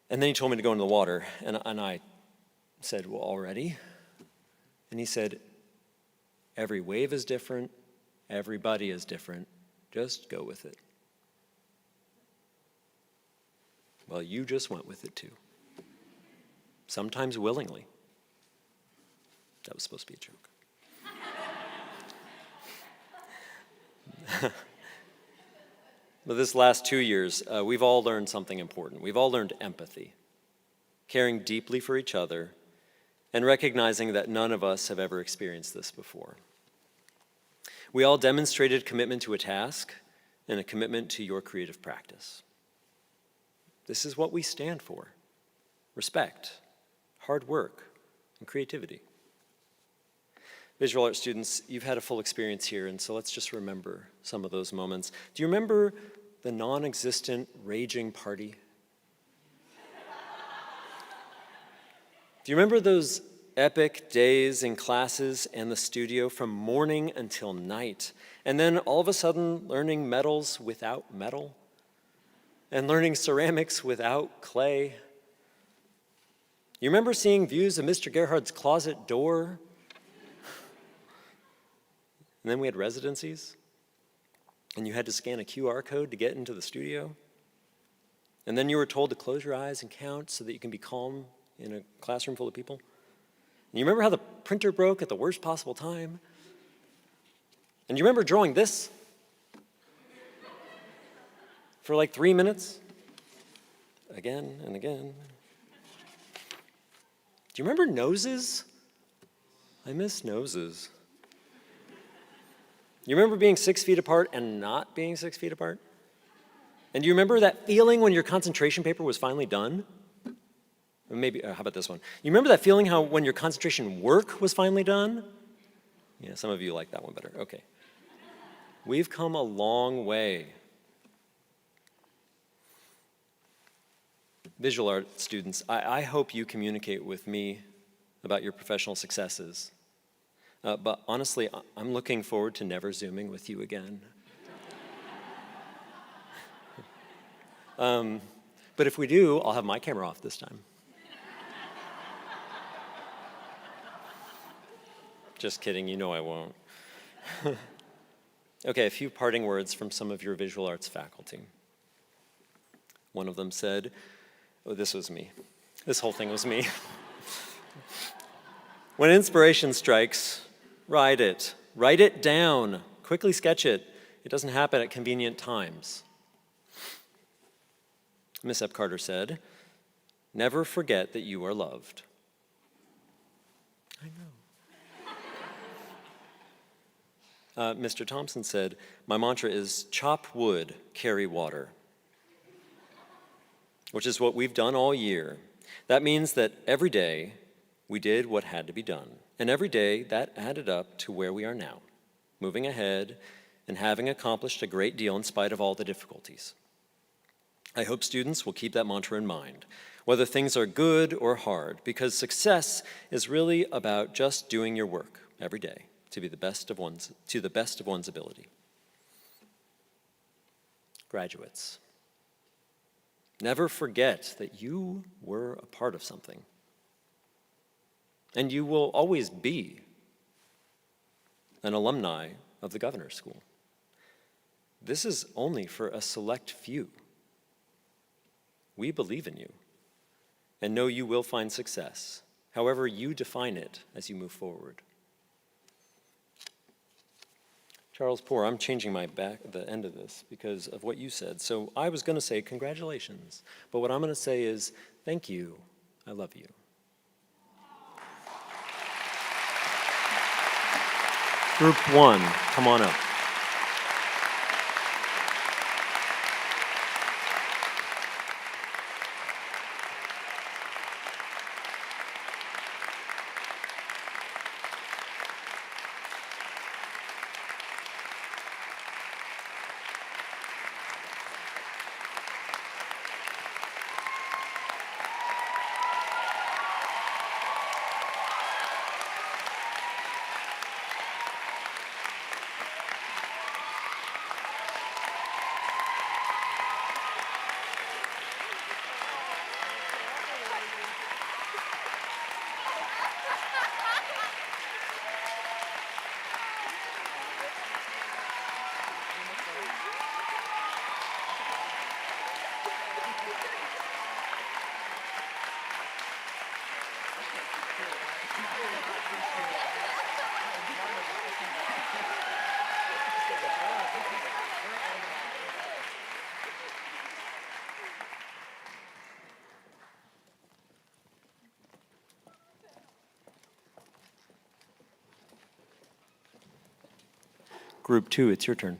and then he told me to go into the water, and I said, well, already? And he said, every wave is different, everybody is different, just go with it. Well, you just went with it too. Sometimes willingly. That was supposed to be a joke. But this last 2 years, we've all learned something important. We've all learned empathy, caring deeply for each other, and recognizing that none of us have ever experienced this before. We all demonstrated commitment to a task and a commitment to your creative practice. This is what we stand for: respect, hard work, and creativity. Visual arts students, you've had a full experience here, and so let's just remember some of those moments. Do you remember the non-existent raging party? Do you remember those epic days in classes and the studio from morning until night, and then all of a sudden learning metals without metal, and learning ceramics without clay? You remember seeing views of Mr. Gerhard's closet door? And then we had residencies, and you had to scan a QR code to get into the studio. And then you were told to close your eyes and count so that you can be calm in a classroom full of people. And you remember how the printer broke at the worst possible time? And you remember drawing this for like 3 minutes? Again and again. Do you remember noses? I miss noses. You remember being 6 feet apart and not being 6 feet apart? And do you remember that feeling when your concentration paper was finally done? Or maybe, how about this one? You remember that feeling when your concentration work was finally done? Yeah, some of you like that one better. Okay. We've come a long way. Visual art students, I hope you communicate with me about your professional successes. But honestly, I'm looking forward to never Zooming with you again. But if we do, I'll have my camera off this time. Just kidding, you know I won't. Okay, a few parting words from some of your visual arts faculty. One of them said, oh, this was me. This whole thing was me. When inspiration strikes, write it down, quickly sketch it. It doesn't happen at convenient times. Miss Epcarter said, never forget that you are loved. I know. Mr. Thompson said, my mantra is chop wood, carry water, which is what we've done all year. That means that every day we did what had to be done. And every day, that added up to where we are now, moving ahead and having accomplished a great deal in spite of all the difficulties. I hope students will keep that mantra in mind, whether things are good or hard, because success is really about just doing your work every day to the best of one's ability. Graduates, never forget that you were a part of something. And you will always be an alumni of the Governor's School. This is only for a select few. We believe in you and know you will find success however you define it as you move forward. Charles Poor, I'm changing the end of this because of what you said. So I was going to say congratulations, but what I'm going to say is thank you. I love you. Group 1, come on up. Group 2, it's your turn.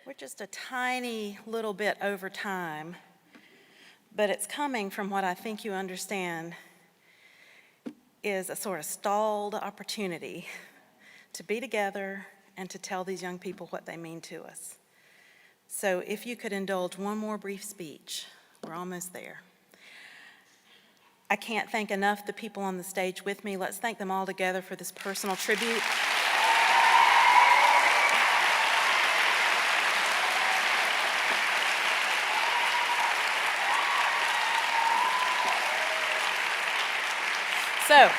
We're just a tiny little bit over time, but it's coming from what I think you understand is a sort of stalled opportunity to be together and to tell these young people what they mean to us. So if you could indulge one more brief speech, we're almost there. I can't thank enough the people on the stage with me. Let's thank them all together for this personal tribute. So,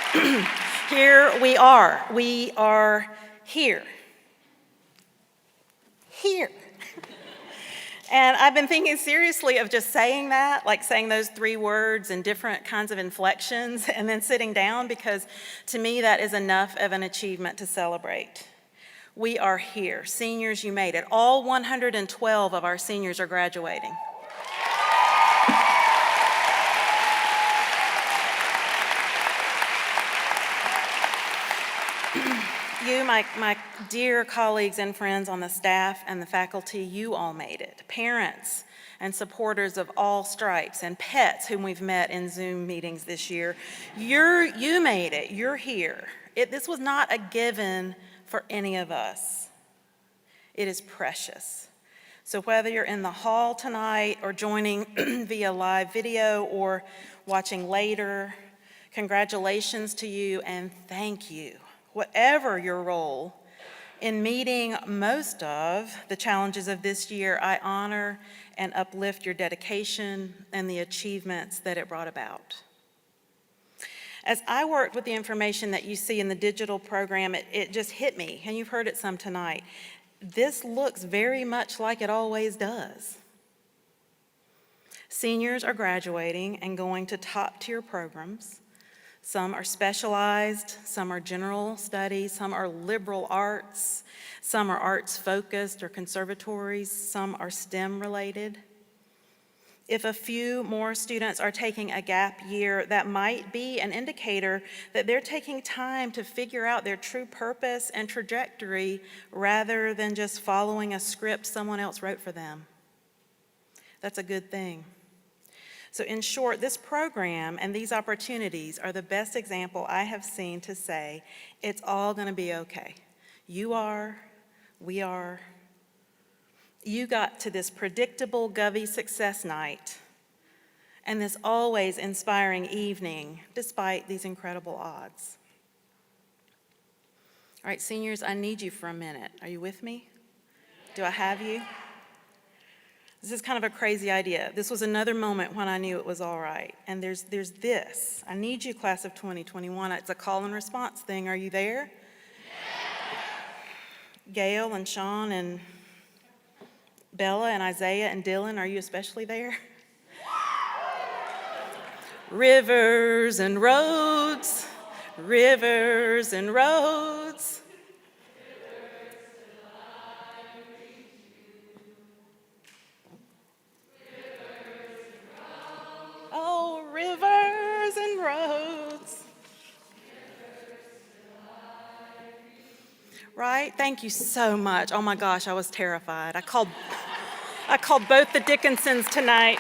here we are. We are here. Here. And I've been thinking seriously of just saying that, like saying those 3 words in different kinds of inflections and then sitting down, because to me that is enough of an achievement to celebrate. We are here. Seniors, you made it. All 112 of our seniors are graduating. You, my dear colleagues and friends on the staff and the faculty, you all made it. Parents and supporters of all stripes and pets whom we've met in Zoom meetings this year, you made it. You're here. This was not a given for any of us. It is precious. So whether you're in the hall tonight or joining via live video or watching later, congratulations to you and thank you. Whatever your role in meeting most of the challenges of this year, I honor and uplift your dedication and the achievements that it brought about. As I worked with the information that you see in the digital program, it just hit me, and you've heard it some tonight. This looks very much like it always does. Seniors are graduating and going to top-tier programs. Some are specialized, some are general studies, some are liberal arts, some are arts-focused or conservatories, some are STEM-related. If a few more students are taking a gap year, that might be an indicator that they're taking time to figure out their true purpose and trajectory rather than just following a script someone else wrote for them. That's a good thing. So in short, this program and these opportunities are the best example I have seen to say it's all going to be okay. You are, we are. You got to this predictable Govey success night and this always inspiring evening despite these incredible odds. All right, seniors, I need you for a minute. Are you with me? Do I have you? This is kind of a crazy idea. This was another moment when I knew it was all right. And there's this. I need you, class of 2021. It's a call and response thing. Are you there? Yeah. Gail and Sean and Bella and Isaiah and Dylan, are you especially there? Rivers and roads, rivers and roads. Oh, rivers and roads. Right? Thank you so much. Oh my gosh, I was terrified. I called both the Dickinsons tonight.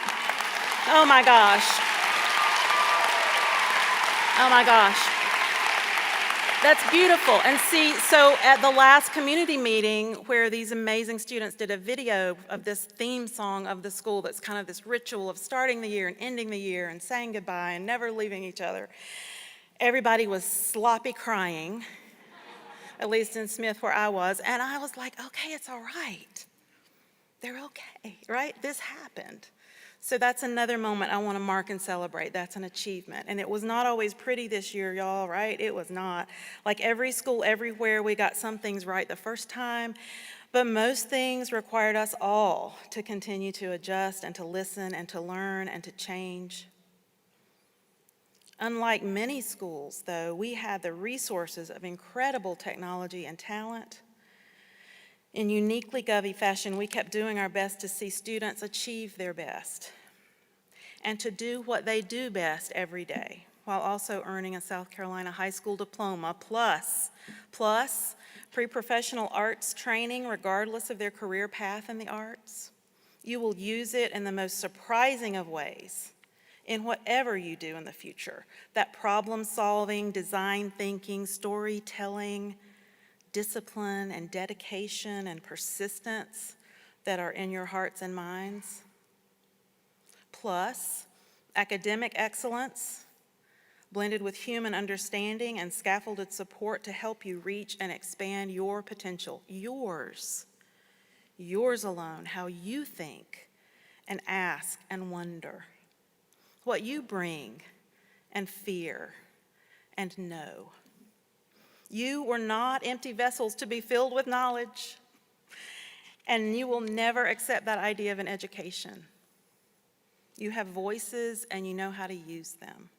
Oh my gosh. Oh my gosh. That's beautiful. And see, so at the last community meeting where these amazing students did a video of this theme song of the school that's kind of this ritual of starting the year and ending the year and saying goodbye and never leaving each other, everybody was sloppy crying, at least in Smith where I was, and I was like, okay, it's all right. They're okay, right? This happened. So that's another moment I want to mark and celebrate. That's an achievement. And it was not always pretty this year, y'all, right? It was not. Like every school, everywhere, we got some things right the first time, but most things required us all to continue to adjust and to listen and to learn and to change. Unlike many schools, though, we had the resources of incredible technology and talent. In uniquely Govey fashion, we kept doing our best to see students achieve their best and to do what they do best every day, while also earning a South Carolina high school diploma, plus pre-professional arts training regardless of their career path in the arts. You will use it in the most surprising of ways in whatever you do in the future. That problem solving, design thinking, storytelling, discipline and dedication and persistence that are in your hearts and minds. Plus, academic excellence blended with human understanding and scaffolded support to help you reach and expand your potential, yours alone, how you think and ask and wonder, what you bring and fear and know. You were not empty vessels to be filled with knowledge, and you will never accept that idea of an education. You have voices and you know how to use them.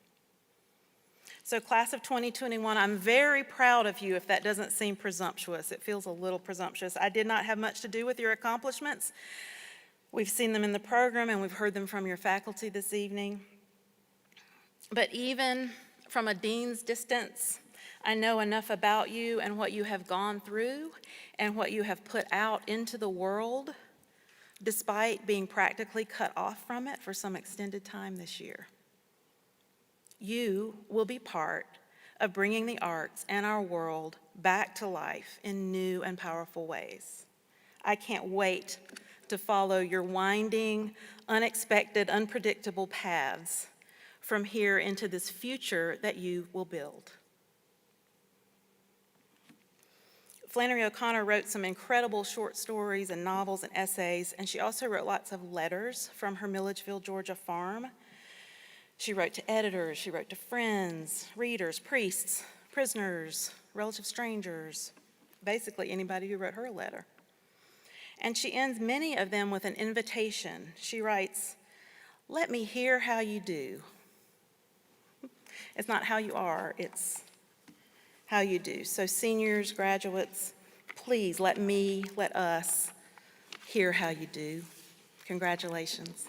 So class of 2021, I'm very proud of you if that doesn't seem presumptuous. It feels a little presumptuous. I did not have much to do with your accomplishments. We've seen them in the program and we've heard them from your faculty this evening. But even from a dean's distance, I know enough about you and what you have gone through and what you have put out into the world, despite being practically cut off from it for some extended time this year. You will be part of bringing the arts and our world back to life in new and powerful ways. I can't wait to follow your winding, unexpected, unpredictable paths from here into this future that you will build. Flannery O'Connor wrote some incredible short stories and novels and essays, and she also wrote lots of letters from her Milledgeville, Georgia farm. She wrote to editors, she wrote to friends, readers, priests, prisoners, relative strangers, basically anybody who wrote her a letter. And she ends many of them with an invitation. She writes, "Let me hear how you do." It's not how you are, it's how you do. So seniors, graduates, please let us hear how you do. Congratulations.